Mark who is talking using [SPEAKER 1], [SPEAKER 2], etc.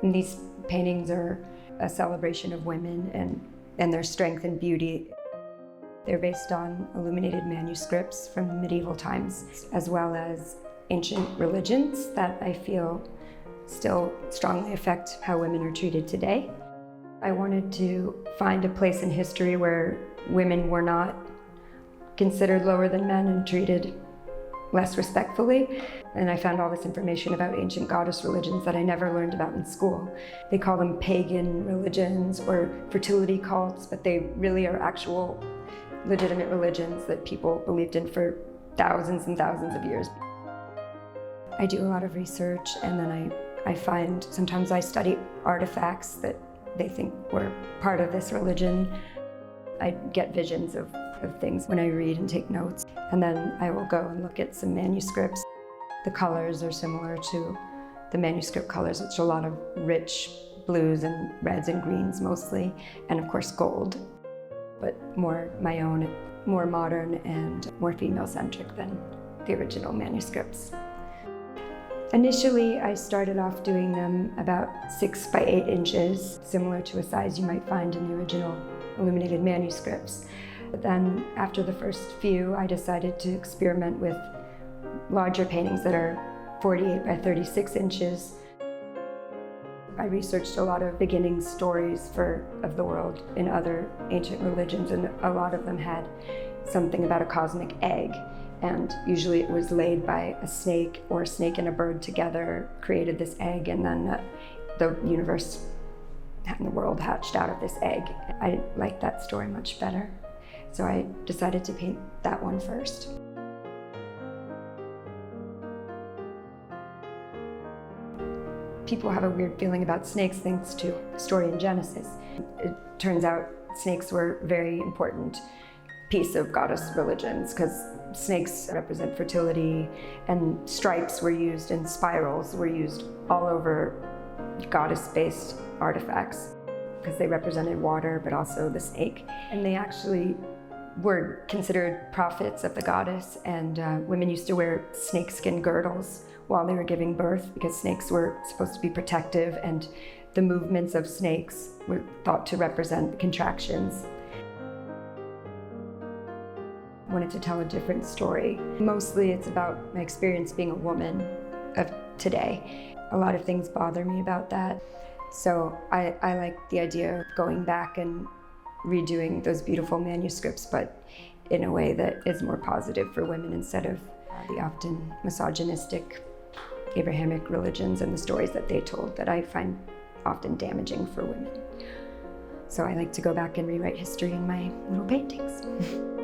[SPEAKER 1] And these paintings are a celebration of women and their strength and beauty. They're based on illuminated manuscripts from the medieval times, as well as ancient religions that I feel still strongly affect how women are treated today. I wanted to find a place in history where women were not considered lower than men and treated less respectfully. And I found all this information about ancient goddess religions that I never learned about in school. They call them pagan religions or fertility cults, but they really are actual legitimate religions that people believed in for thousands and thousands of years. I do a lot of research, and then I find sometimes I study artifacts that they think were part of this religion. I get visions of things when I read and take notes, and then I will go and look at some manuscripts. The colors are similar to the manuscript colors, which are a lot of rich blues and reds and greens mostly, and of course gold, but more my own, more modern and more female-centric than the original manuscripts. Initially, I started off doing them about 6 by 8 inches, similar to a size you might find in the original illuminated manuscripts. But then after the first few, I decided to experiment with larger paintings that are 48 by 36 inches. I researched a lot of beginning stories of the world in other ancient religions, and a lot of them had something about a cosmic egg. And usually it was laid by a snake, or a snake and a bird together created this egg, and then the universe and the world hatched out of this egg. I liked that story much better, so I decided to paint that one first. People have a weird feeling about snakes thanks to the story in Genesis. It turns out snakes were a very important piece of goddess religions because snakes represent fertility, and stripes were used and spirals were used all over goddess-based artifacts because they represented water but also the snake. And they actually were considered prophets of the goddess, and women used to wear snakeskin girdles while they were giving birth because snakes were supposed to be protective, and the movements of snakes were thought to represent contractions. I wanted to tell a different story. Mostly it's about my experience being a woman of today. A lot of things bother me about that. So I like the idea of going back and redoing those beautiful manuscripts, but in a way that is more positive for women instead of the often misogynistic Abrahamic religions and the stories that they told that I find often damaging for women. So I like to go back and rewrite history in my little paintings.